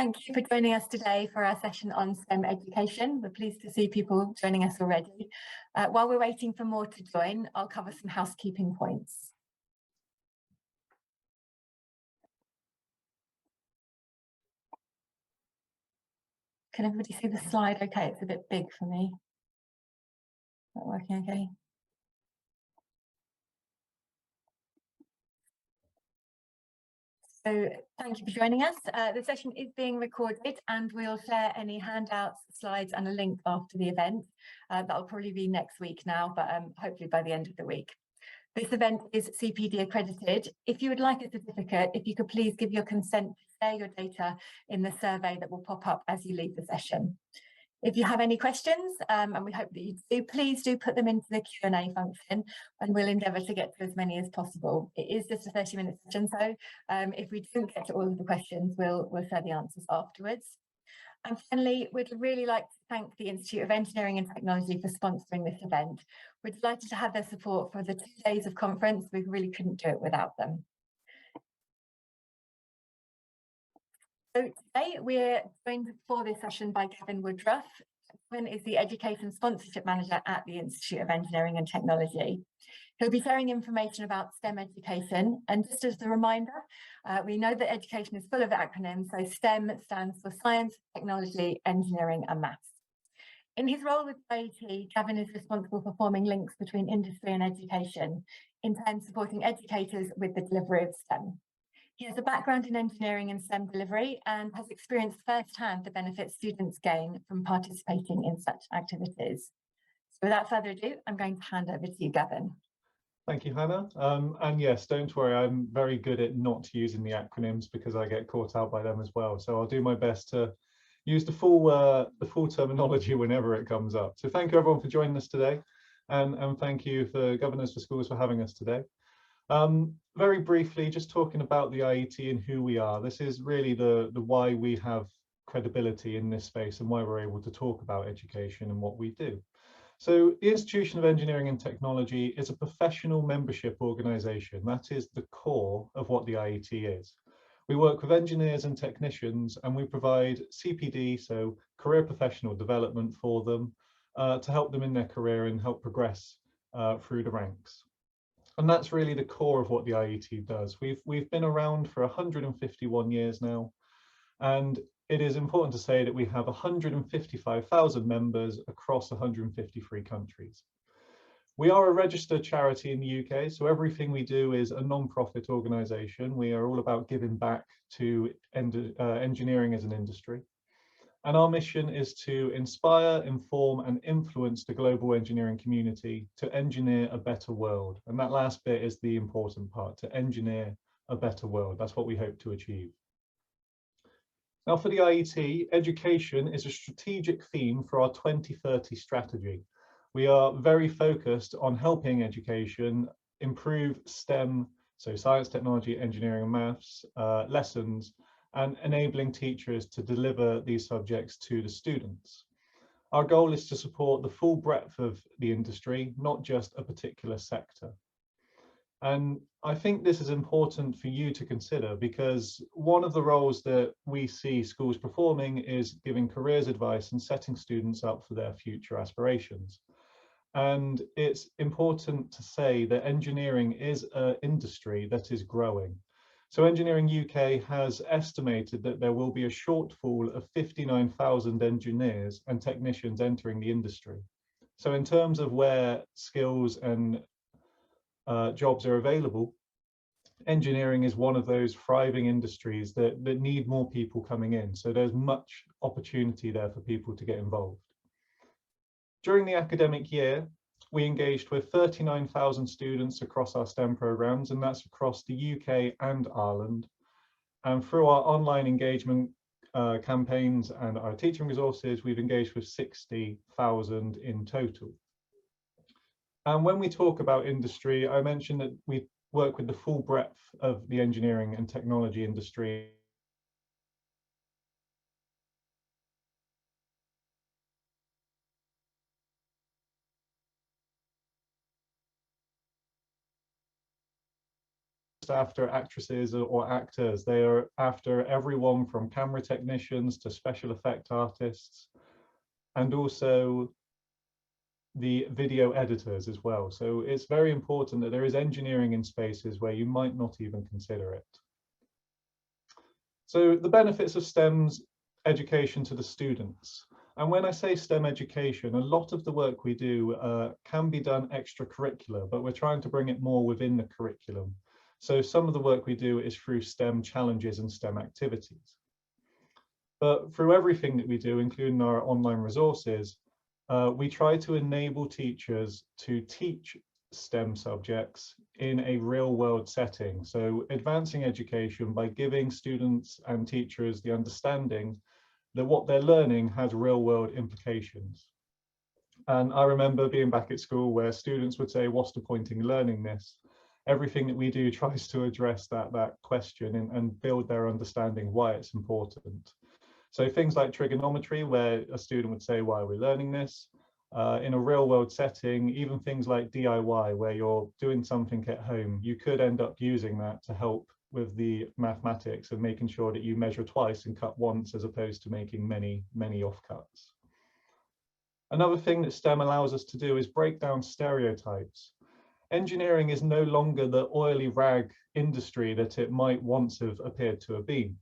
Thank you for joining us today for our session on STEM education. We're pleased to see people joining us already. While we're waiting for more to join, I'll cover some housekeeping points. Can everybody see the slide okay? It's a bit big for me. Not working okay? So thank you for joining us. The session is being recorded and we'll share any handouts, slides and a link after the event. That'll probably be next week now, but hopefully by the end of the week. This event is CPD accredited. If you would like a certificate, if you could please give your consent to share your data in the survey that will pop up as you leave the session. If you have any questions, and we hope that you do, please do put them into the Q&A function and we'll endeavour to get to as many as possible. It is just a 30-minute session, so if we don't get to all of the questions, we'll share the answers afterwards. And finally, we'd really like to thank the Institute of Engineering and Technology for sponsoring this event. We're delighted to have their support for the 2 days of conference. We really couldn't do it without them. So today we're joined for this session by Gavin Woodruff. Gavin is the Education Sponsorship Manager at the Institute of Engineering and Technology. He'll be sharing information about STEM education, and just as a reminder, we know that education is full of acronyms, so STEM stands for Science, Technology, Engineering and Maths. In his role with IET, Gavin is responsible for forming links between industry and education, in turn supporting educators with the delivery of STEM. He has a background in engineering and STEM delivery and has experienced firsthand the benefits students gain from participating in such activities. So without further ado, I'm going to hand over to you, Gavin. Thank you, Hannah. And yes, don't worry, I'm very good at not using the acronyms because I get caught out by them as well. So I'll do my best to use the full terminology whenever it comes up. So thank you everyone for joining us today, and thank you for Governors for Schools for having us today. Very briefly, just talking about the IET and who we are. This is really the why we have credibility in this space and why we're able to talk about education and what we do. So the Institution of Engineering and Technology is a professional membership organisation. That is the core of what the IET is. We work with engineers and technicians and we provide CPD, so career professional development for them to help them in their career and help progress through the ranks. And that's really the core of what the IET does. We've been around for 151 years now, and it is important to say that we have 155,000 members across 153 countries. We are a registered charity in the UK, so everything we do is a non-profit organisation. We are all about giving back to engineering as an industry. And our mission is to inspire, inform and influence the global engineering community to engineer a better world. And that last bit is the important part, to engineer a better world. That's what we hope to achieve. Now for the IET, education is a strategic theme for our 2030 strategy. We are very focused on helping education improve STEM, so science, technology, engineering and maths, lessons, and enabling teachers to deliver these subjects to the students. Our goal is to support the full breadth of the industry, not just a particular sector. And I think this is important for you to consider because one of the roles that we see schools performing is giving careers advice and setting students up for their future aspirations. And it's important to say that engineering is an industry that is growing. So Engineering UK has estimated that there will be a shortfall of 59,000 engineers and technicians entering the industry. So in terms of where skills and jobs are available, engineering is one of those thriving industries that need more people coming in. So there's much opportunity there for people to get involved. During the academic year, we engaged with 39,000 students across our STEM programs, and that's across the UK and Ireland. And through our online engagement campaigns and our teaching resources, we've engaged with 60,000 in total. And when we talk about industry, I mentioned that we work with the full breadth of the engineering and technology industry. after actresses or actors. They are after everyone from camera technicians to special effect artists, and also the video editors as well. So it's very important that there is engineering in spaces where you might not even consider it. So the benefits of STEM's education to the students. And when I say STEM education, a lot of the work we do can be done extracurricular, but we're trying to bring it more within the curriculum. So some of the work we do is through STEM challenges and STEM activities. But through everything that we do, including our online resources, we try to enable teachers to teach STEM subjects in a real world setting. So advancing education by giving students and teachers the understanding that what they're learning has real world implications. And I remember being back at school where students would say, what's the point in learning this? Everything that we do tries to address that question and build their understanding why it's important. So things like trigonometry, where a student would say, why are we learning this? In a real world setting, even things like DIY, where you're doing something at home, you could end up using that to help with the mathematics and making sure that you measure twice and cut once, as opposed to making many offcuts. Another thing that STEM allows us to do is break down stereotypes. Engineering is no longer the oily rag industry that it might once have appeared to have been.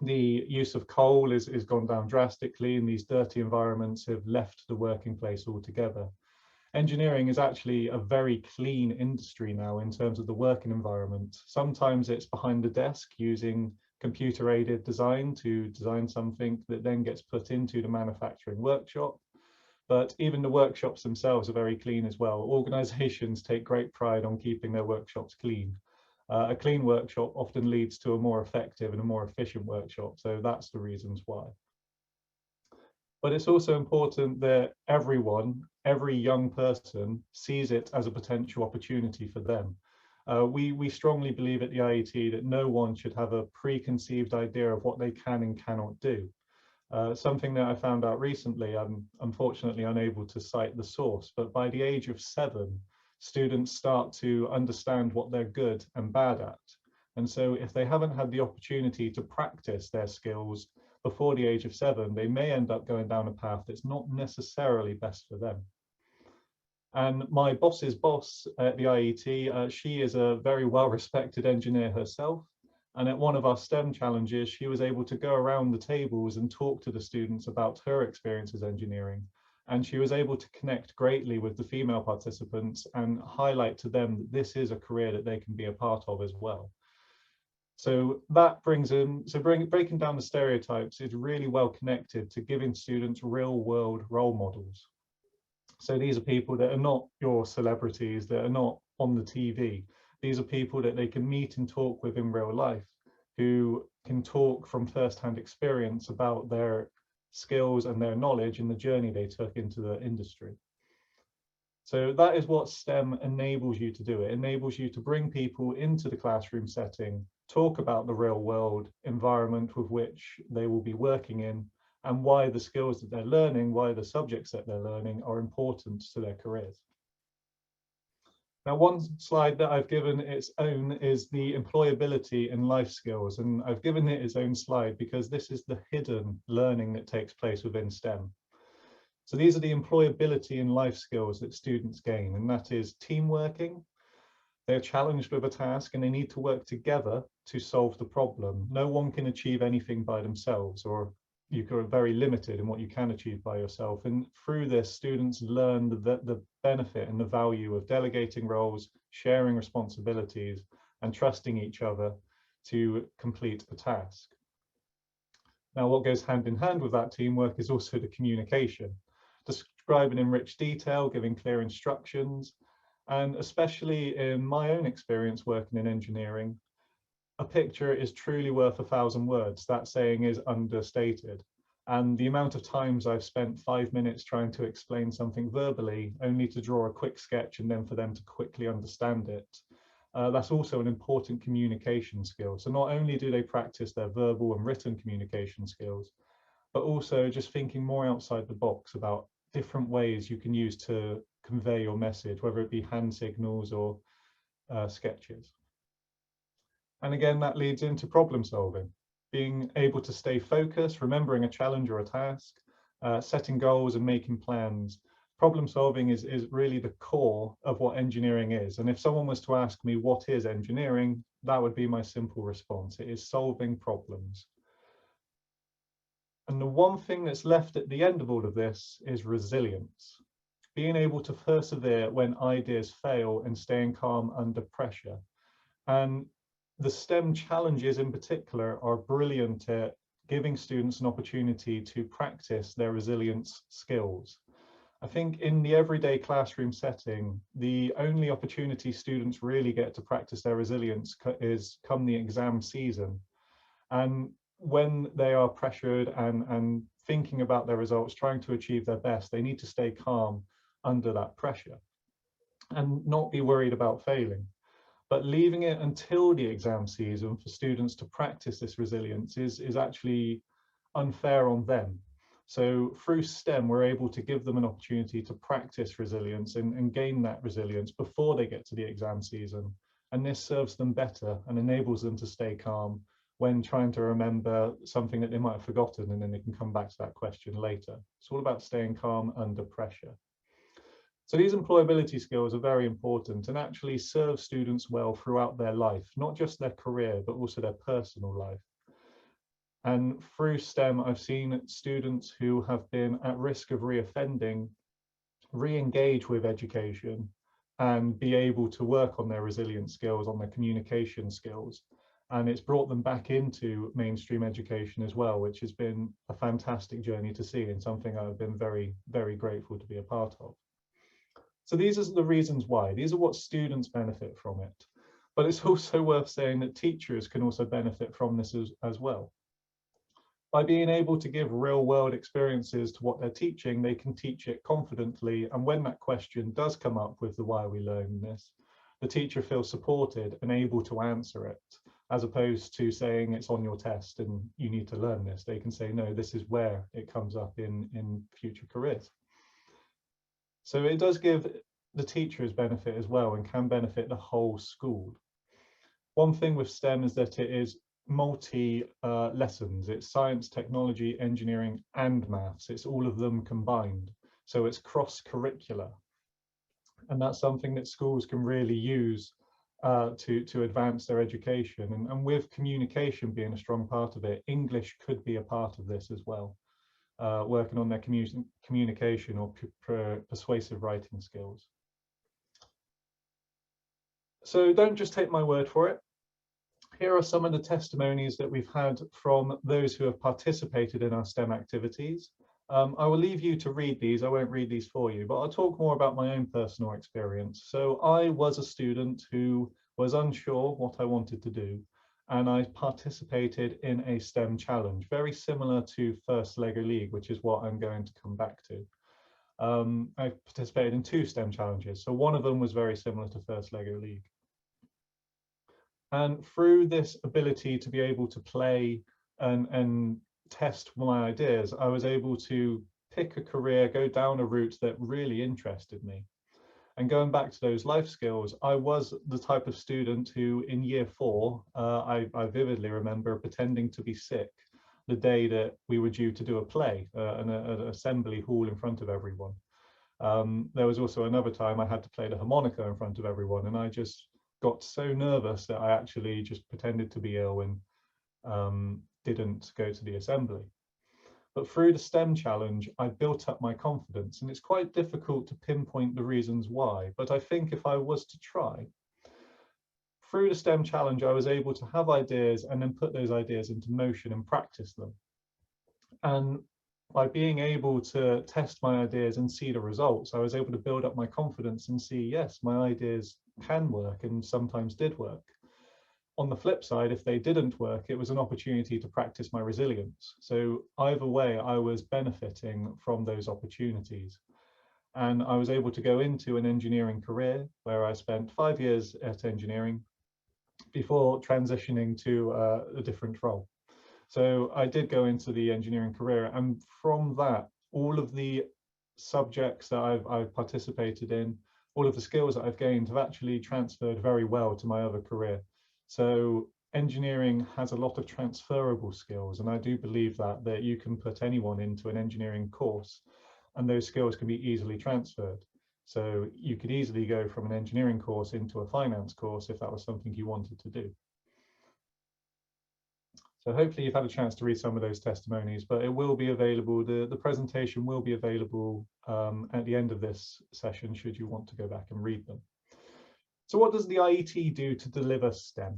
The use of coal is gone down drastically, and these dirty environments have left the working place altogether. Engineering is actually a very clean industry now in terms of the working environment. Sometimes it's behind the desk using computer-aided design to design something that then gets put into the manufacturing workshop. But even the workshops themselves are very clean as well. Organizations take great pride on keeping their workshops clean. A clean workshop often leads to a more effective and a more efficient workshop. So that's the reasons why. But it's also important that everyone, every young person, sees it as a potential opportunity for them. We strongly believe at the IET that no one should have a preconceived idea of what they can and cannot do. Something that I found out recently, I'm unfortunately unable to cite the source, but by the age of 7, students start to understand what they're good and bad at. And so if they haven't had the opportunity to practice their skills before the age of 7, they may end up going down a path that's not necessarily best for them. And my boss's boss at the IET, she is a very well-respected engineer herself. And at one of our STEM challenges, she was able to go around the tables and talk to the students about her experience as engineering. And she was able to connect greatly with the female participants and highlight to them that this is a career that they can be a part of as well. So that brings in, breaking down the stereotypes is really well connected to giving students real world role models. So these are people that are not your celebrities, that are not on the TV. These are people that they can meet and talk with in real life, who can talk from first-hand experience about their skills and their knowledge and the journey they took into the industry. So that is what STEM enables you to do. It enables you to bring people into the classroom setting, talk about the real world environment with which they will be working in, and why the skills that they're learning, why the subjects that they're learning are important to their careers. Now, one slide that I've given its own is the employability and life skills. And I've given it its own slide because this is the hidden learning that takes place within STEM. So these are the employability and life skills that students gain, and that is team working. They're challenged with a task and they need to work together to solve the problem. No one can achieve anything by themselves, or you are very limited in what you can achieve by yourself. And through this, students learn the benefit and the value of delegating roles, sharing responsibilities, and trusting each other to complete a task. Now, what goes hand in hand with that teamwork is also the communication, describing in rich detail, giving clear instructions, and especially in my own experience working in engineering, a picture is truly worth 1,000 words. That saying is understated. And the amount of times I've spent 5 minutes trying to explain something verbally, only to draw a quick sketch and then for them to quickly understand it. That's also an important communication skill. So not only do they practice their verbal and written communication skills, but also just thinking more outside the box about different ways you can use to convey your message, whether it be hand signals or sketches. And again, that leads into problem solving, being able to stay focused, remembering a challenge or a task, setting goals and making plans. Problem solving is really the core of what engineering is. And if someone was to ask me what is engineering, that would be my simple response. It is solving problems. And the one thing that's left at the end of all of this is resilience. Being able to persevere when ideas fail and staying calm under pressure. And the STEM challenges in particular are brilliant at giving students an opportunity to practice their resilience skills. I think in the everyday classroom setting, the only opportunity students really get to practice their resilience is come the exam season. And when they are pressured and thinking about their results, trying to achieve their best, they need to stay calm under that pressure and not be worried about failing. But leaving it until the exam season for students to practice this resilience is actually unfair on them. So through STEM, we're able to give them an opportunity to practice resilience and gain that resilience before they get to the exam season. And this serves them better and enables them to stay calm when trying to remember something that they might have forgotten, and then they can come back to that question later. It's all about staying calm under pressure. So these employability skills are very important and actually serve students well throughout their life, not just their career, but also their personal life. And through STEM, I've seen students who have been at risk of reoffending, re-engage with education and be able to work on their resilience skills, on their communication skills. And it's brought them back into mainstream education as well, which has been a fantastic journey to see and something I've been very, very grateful to be a part of. So these are the reasons why. These are what students benefit from it. But it's also worth saying that teachers can also benefit from this as well. By being able to give real world experiences to what they're teaching, they can teach it confidently. And when that question does come up with the why are we learning this, the teacher feels supported and able to answer it, as opposed to saying it's on your test and you need to learn this. They can say, no, this is where it comes up in future careers. So it does give the teachers benefit as well and can benefit the whole school. One thing with STEM is that it is multi lessons. It's science, technology, engineering and maths. It's all of them combined. So it's cross-curricular. And that's something that schools can really use to advance their education. And with communication being a strong part of it, English could be a part of this as well. Working on their communication or persuasive writing skills. So don't just take my word for it. Here are some of the testimonies that we've had from those who have participated in our STEM activities. I will leave you to read these. I won't read these for you, but I'll talk more about my own personal experience. So I was a student who was unsure what I wanted to do, and I participated in a STEM challenge, very similar to First LEGO League, which is what I'm going to come back to. I participated in 2 STEM challenges. So one of them was very similar to First LEGO League. And through this ability to be able to play and test my ideas, I was able to pick a career, go down a route that really interested me. And going back to those life skills, I was the type of student who in year 4, I vividly remember pretending to be sick the day that we were due to do a play, an assembly hall in front of everyone. There was also another time I had to play the harmonica in front of everyone, and I just got so nervous that I actually just pretended to be ill and didn't go to the assembly. But through the STEM challenge, I built up my confidence, and it's quite difficult to pinpoint the reasons why, but I think if I was to try, through the STEM challenge, I was able to have ideas and then put those ideas into motion and practice them. And by being able to test my ideas and see the results, I was able to build up my confidence and see, yes, my ideas can work and sometimes did work. On the flip side, if they didn't work, it was an opportunity to practice my resilience. So either way, I was benefiting from those opportunities. And I was able to go into an engineering career where I spent 5 years at engineering before transitioning to a different role. So I did go into the engineering career, and from that, all of the subjects that I've participated in, all of the skills that I've gained have actually transferred very well to my other career. So engineering has a lot of transferable skills, and I do believe that you can put anyone into an engineering course and those skills can be easily transferred. So you could easily go from an engineering course into a finance course if that was something you wanted to do. So hopefully you've had a chance to read some of those testimonies, but it will be available, the presentation will be available at the end of this session should you want to go back and read them. So what does the IET do to deliver STEM?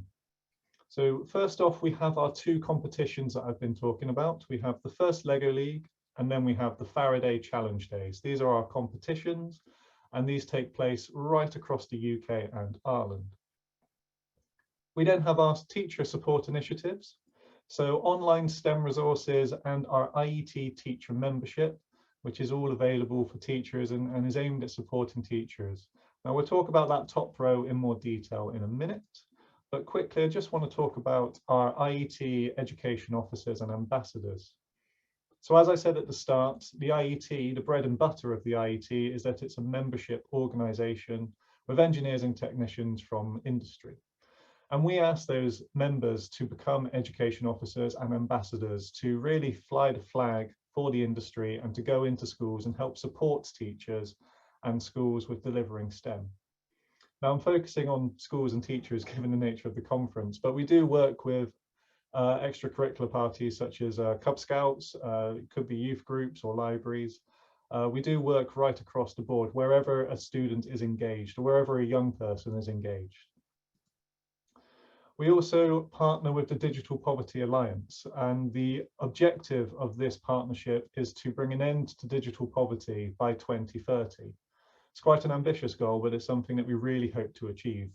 So first off, we have our two competitions that I've been talking about. We have the first LEGO League, and then we have the Faraday Challenge Days. These are our competitions, and these take place right across the UK and Ireland. We then have our teacher support initiatives. So online STEM resources and our IET teacher membership, which is all available for teachers and is aimed at supporting teachers. Now we'll talk about that top row in more detail in a minute, but quickly I just want to talk about our IET education officers and ambassadors. So as I said at the start, the IET, the bread and butter of the IET, is that it's a membership organisation with engineers and technicians from industry. And we ask those members to become education officers and ambassadors to really fly the flag for the industry and to go into schools and help support teachers and schools with delivering STEM. Now I'm focusing on schools and teachers given the nature of the conference, but we do work with extracurricular parties such as Cub Scouts, it could be youth groups or libraries. We do work right across the board wherever a student is engaged or wherever a young person is engaged. We also partner with the Digital Poverty Alliance, and the objective of this partnership is to bring an end to digital poverty by 2030. It's quite an ambitious goal, but it's something that we really hope to achieve,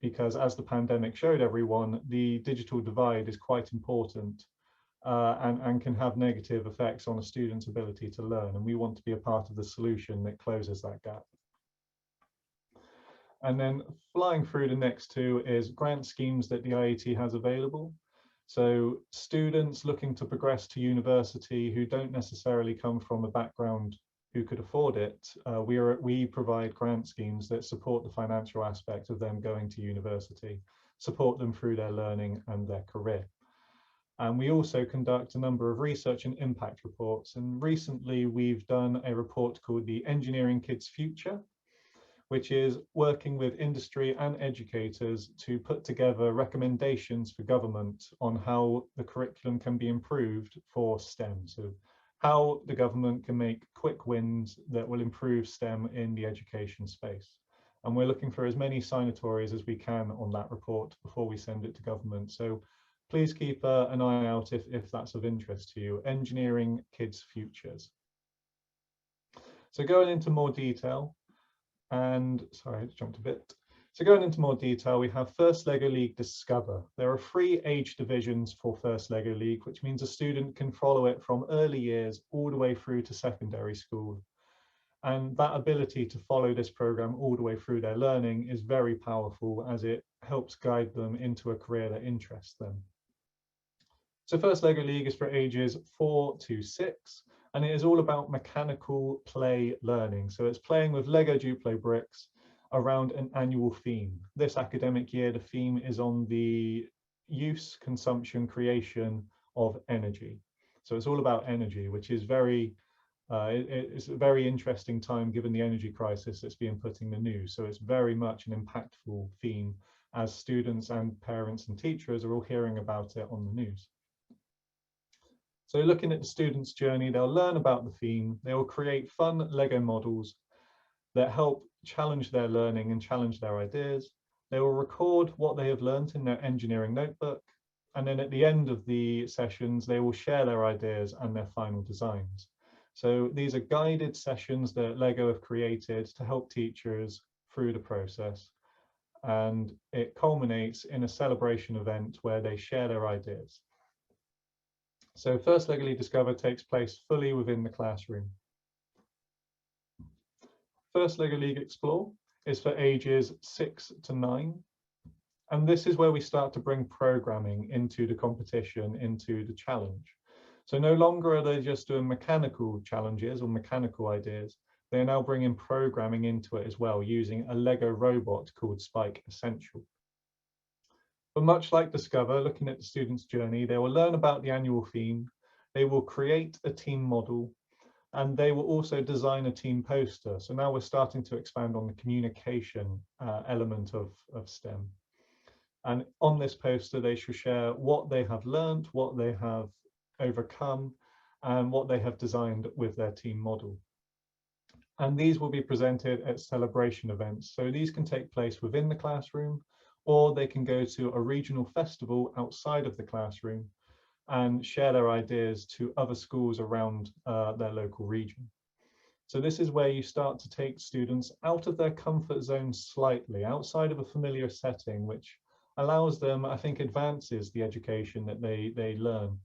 because as the pandemic showed everyone, the digital divide is quite important and can have negative effects on a student's ability to learn, and we want to be a part of the solution that closes that gap. And then flying through the next two is grant schemes that the IET has available. So students looking to progress to university who don't necessarily come from a background who could afford it, we provide grant schemes that support the financial aspect of them going to university, support them through their learning and their career. And we also conduct a number of research and impact reports. And recently we've done a report called the Engineering Kids Future, which is working with industry and educators to put together recommendations for government on how the curriculum can be improved for STEM. So how the government can make quick wins that will improve STEM in the education space. And we're looking for as many signatories as we can on that report before we send it to government. So please keep an eye out if that's of interest to you. Engineering Kids Futures. So going into more detail, and sorry, I jumped a bit. So going into more detail, we have First LEGO League Discover. There are 3 age divisions for First LEGO League, which means a student can follow it from early years all the way through to secondary school. And that ability to follow this program all the way through their learning is very powerful, as it helps guide them into a career that interests them. So First LEGO League is for ages 4 to 6. And it is all about mechanical play learning. So it's playing with Lego Duplo bricks around an annual theme. This academic year, the theme is on the use, consumption, creation of energy. So it's all about energy, which is it's a very interesting time given the energy crisis that's been put in the news. So it's very much an impactful theme as students and parents and teachers are all hearing about it on the news. So looking at the students' journey, they'll learn about the theme, they will create fun Lego models that help challenge their learning and challenge their ideas. They will record what they have learned in their engineering notebook, and then at the end of the sessions, they will share their ideas and their final designs. So these are guided sessions that Lego have created to help teachers through the process, and it culminates in a celebration event where they share their ideas. So First LEGO League Discover takes place fully within the classroom. First LEGO League Explore is for ages 6 to 9. And this is where we start to bring programming into the competition, into the challenge. So no longer are they just doing mechanical challenges or mechanical ideas. They are now bringing programming into it as well, using a Lego robot called Spike Essential. But much like Discover, looking at the student's journey, they will learn about the annual theme, they will create a team model, and they will also design a team poster. So now we're starting to expand on the communication element of STEM. And on this poster, they should share what they have learned, what they have overcome, and what they have designed with their team model. And these will be presented at celebration events. So these can take place within the classroom, or they can go to a regional festival outside of the classroom and share their ideas to other schools around their local region. So this is where you start to take students out of their comfort zone slightly, outside of a familiar setting, which allows them, I think, advances the education that they learn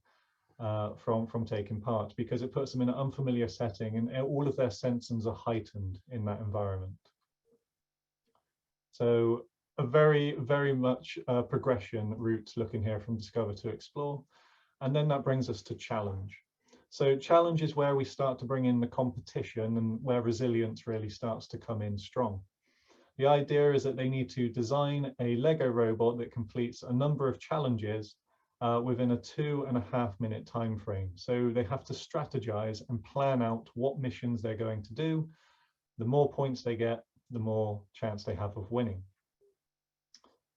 from taking part, because it puts them in an unfamiliar setting and all of their senses are heightened in that environment. So a very, very much progression route looking here from Discover to Explore. And then that brings us to Challenge. So Challenge is where we start to bring in the competition and where resilience really starts to come in strong. The idea is that they need to design a Lego robot that completes a number of challenges within a 2.5 minute time frame. So they have to strategize and plan out what missions they're going to do. The more points they get, the more chance they have of winning.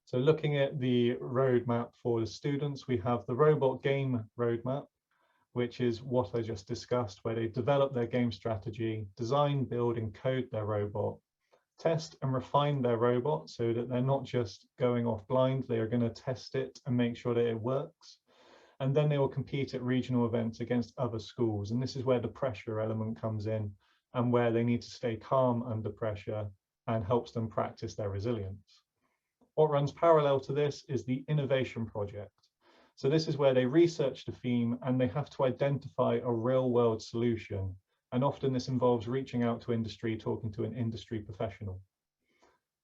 So looking at the roadmap for the students, we have the robot game roadmap, which is what I just discussed, where they develop their game strategy, design, build, and code their robot, test and refine their robot so that they're not just going off blind, they are going to test it and make sure that it works. And then they will compete at regional events against other schools. And this is where the pressure element comes in and where they need to stay calm under pressure and helps them practice their resilience. What runs parallel to this is the innovation project. So this is where they research the theme and they have to identify a real world solution. And often this involves reaching out to industry, talking to an industry professional.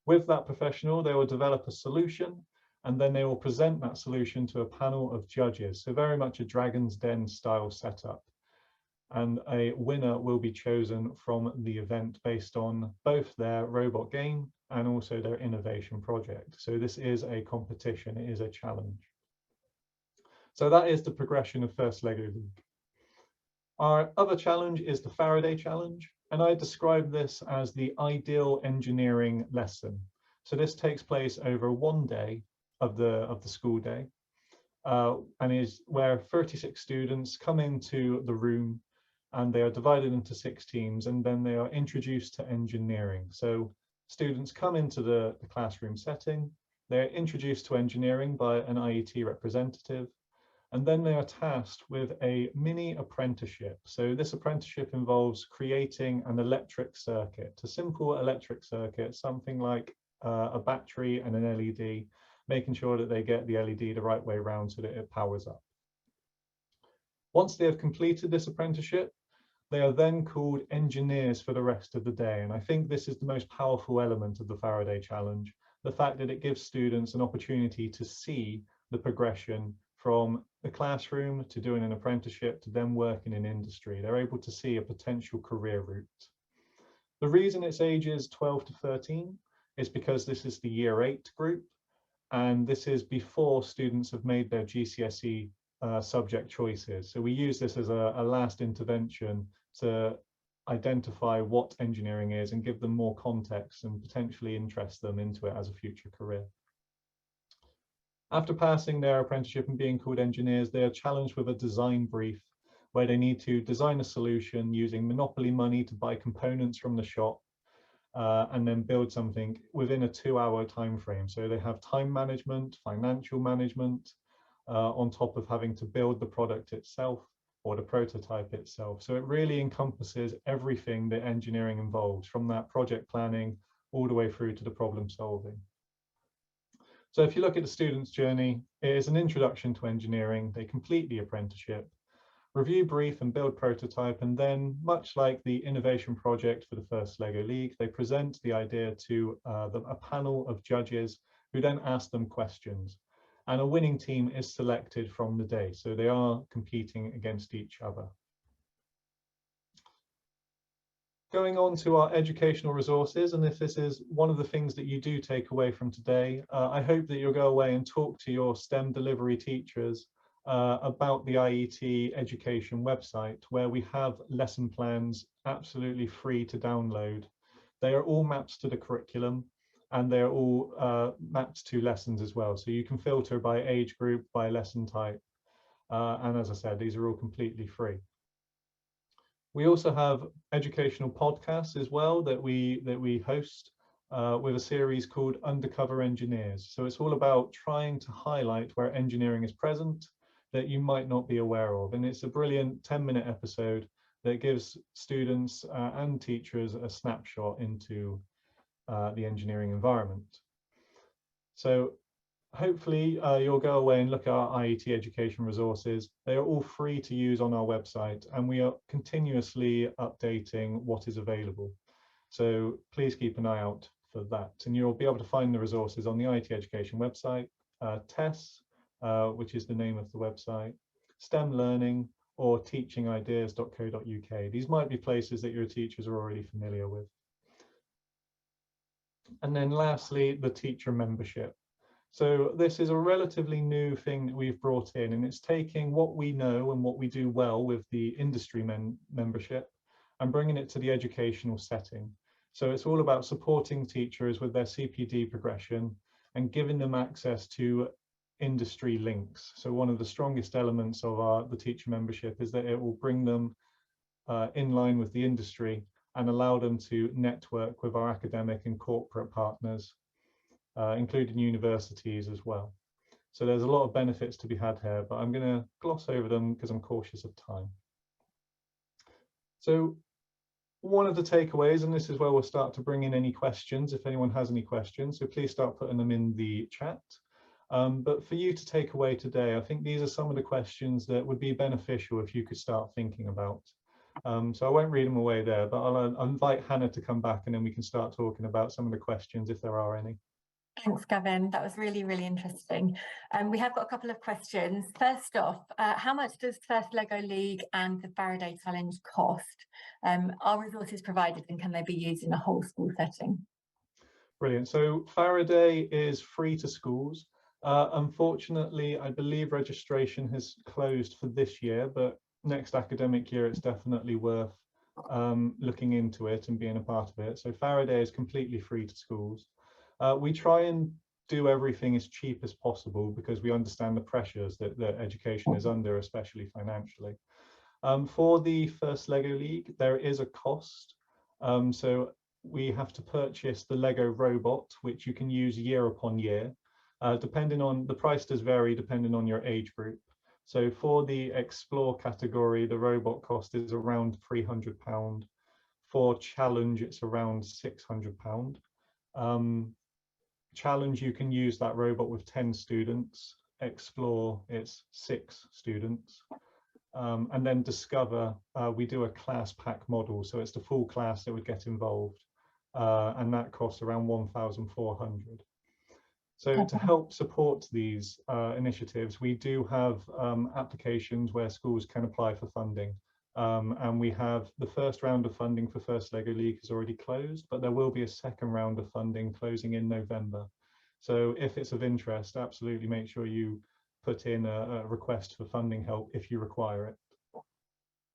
With that professional, they will develop a solution and then they will present that solution to a panel of judges. So very much a Dragon's Den style setup. And a winner will be chosen from the event based on both their robot game and also their innovation project. So this is a competition, it is a challenge. So that is the progression of First Lego League. Our other challenge is the Faraday Challenge, and I describe this as the ideal engineering lesson. So this takes place over one day of the school day, and is where 36 students come into the room and they are divided into 6 teams, and then they are introduced to engineering. So students come into the classroom setting, they're introduced to engineering by an IET representative, and then they are tasked with a mini apprenticeship. So this apprenticeship involves creating an electric circuit, a simple electric circuit, something like a battery and an LED, making sure that they get the LED the right way around so that it powers up. Once they have completed this apprenticeship, they are then called engineers for the rest of the day. And I think this is the most powerful element of the Faraday Challenge, the fact that it gives students an opportunity to see the progression from the classroom to doing an apprenticeship to then working in industry. They're able to see a potential career route. The reason it's ages 12 to 13 is because this is the year 8 group, and this is before students have made their GCSE subject choices. So we use this as a last intervention to identify what engineering is and give them more context and potentially interest them into it as a future career. After passing their apprenticeship and being called engineers, they are challenged with a design brief where they need to design a solution using Monopoly money to buy components from the shop and then build something within a 2-hour time frame. So they have time management, financial management, on top of having to build the product itself or the prototype itself. So it really encompasses everything that engineering involves, from that project planning all the way through to the problem solving. So if you look at the student's journey, it is an introduction to engineering. They complete the apprenticeship, review brief and build prototype, and then, much like the innovation project for the First Lego League, they present the idea to a panel of judges who then ask them questions. And a winning team is selected from the day, so they are competing against each other. Going on to our educational resources, and if this is one of the things that you do take away from today, I hope that you'll go away and talk to your STEM delivery teachers about the IET education website, where we have lesson plans absolutely free to download. They are all mapped to the curriculum, and they're all mapped to lessons as well. So you can filter by age group, by lesson type. And as I said, these are all completely free. We also have educational podcasts as well that we host with a series called Undercover Engineers. So it's all about trying to highlight where engineering is present that you might not be aware of. And it's a brilliant 10-minute episode that gives students and teachers a snapshot into the engineering environment. So hopefully you'll go away and look at our IET education resources. They are all free to use on our website, and we are continuously updating what is available. So please keep an eye out for that. And you'll be able to find the resources on the IET education website, TESS, which is the name of the website, STEM Learning, or teachingideas.co.uk. These might be places that your teachers are already familiar with. And then lastly, the teacher membership. So this is a relatively new thing that we've brought in, and it's taking what we know and what we do well with the industry membership and bringing it to the educational setting. So it's all about supporting teachers with their CPD progression and giving them access to industry links. So one of the strongest elements of the teacher membership is that it will bring them in line with the industry and allow them to network with our academic and corporate partners, including universities as well. So there's a lot of benefits to be had here, but I'm going to gloss over them because I'm cautious of time. So one of the takeaways, and this is where we'll start to bring in any questions, if anyone has any questions, so please start putting them in the chat. But for you to take away today, I think these are some of the questions that would be beneficial if you could start thinking about. So I won't read them away there, but I'll invite Hannah to come back and then we can start talking about some of the questions if there are any. Thanks, Gavin. That was really, really interesting. We have got a couple of questions. First off, how much does First Lego League and the Faraday Challenge cost? Are resources provided and can they be used in a whole school setting? Brilliant. So Faraday is free to schools. Unfortunately, I believe registration has closed for this year, but next academic year, it's definitely worth looking into it and being a part of it. So Faraday is completely free to schools. We try and do everything as cheap as possible because we understand the pressures that education is under, especially financially. For the First Lego League, there is a cost. So we have to purchase the Lego robot, which you can use year upon year. Depending on, the price does vary depending on your age group. So for the Explore category, the robot cost is around £300. For Challenge, it's around £600. Challenge, you can use that robot with 10 students. Explore, it's 6 students. And then Discover, we do a class pack model. So it's the full class that would get involved. And that costs around 1,400. So to help support these initiatives, we do have applications where schools can apply for funding. And we have the first round of funding for First Lego League has already closed, but there will be a second round of funding closing in November. So if it's of interest, absolutely make sure you put in a request for funding help if you require it.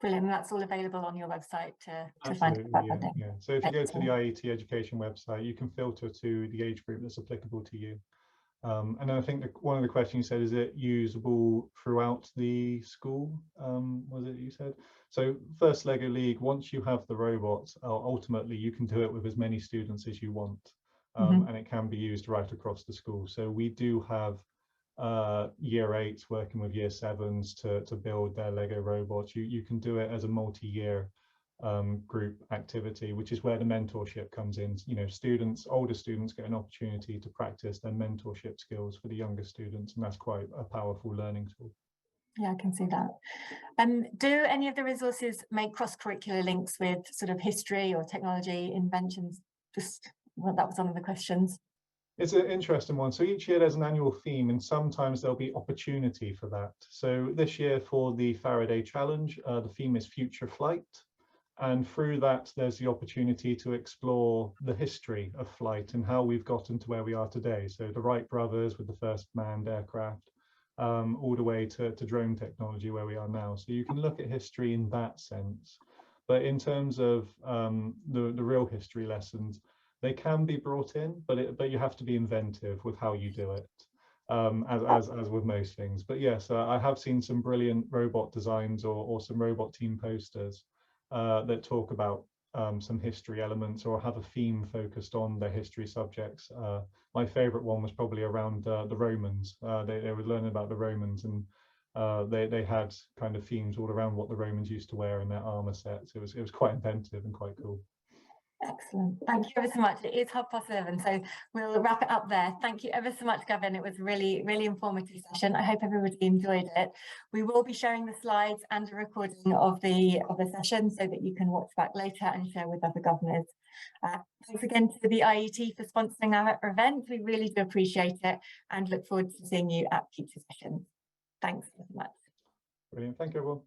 Brilliant. That's all available on your website to find that funding. Yeah. So if you go to the IET education website, you can filter to the age group that's applicable to you. And I think one of the questions you said, is it usable throughout the school? Was it you said? So First Lego League, once you have the robot, ultimately you can do it with as many students as you want. And it can be used right across the school. So we do have year 8s working with year 7s to build their Lego robots. You can do it as a multi-year group activity, which is where the mentorship comes in. You know, students, older students get an opportunity to practice their mentorship skills for the younger students, and that's quite a powerful learning tool. Yeah, I can see that. Do any of the resources make cross-curricular links with sort of history or technology inventions? Just, well, that was one of the questions. It's an interesting one. So each year there's an annual theme, and sometimes there'll be opportunity for that. So this year for the Faraday Challenge, the theme is Future Flight. And through that, there's the opportunity to explore the history of flight and how we've gotten to where we are today. So the Wright brothers with the first manned aircraft, all the way to drone technology where we are now. So you can look at history in that sense. But in terms of the real history lessons, they can be brought in, but you have to be inventive with how you do it, as with most things. But yes, I have seen some brilliant robot designs or some robot team posters that talk about some history elements or have a theme focused on their history subjects. My favorite one was probably around the Romans. They were learning about the Romans, and they had kind of themes all around what the Romans used to wear in their armor sets. It was quite inventive and quite cool. Excellent. Thank you ever so much. It is 11:30, so we'll wrap it up there. Thank you ever so much, Gavin. It was a really, really informative session. I hope everybody enjoyed it. We will be showing the slides and a recording of the session so that you can watch back later and share with other governors. Thanks again to the IET for sponsoring our event. We really do appreciate it and look forward to seeing you at future sessions. Thanks so much. Brilliant. Thank you, everyone.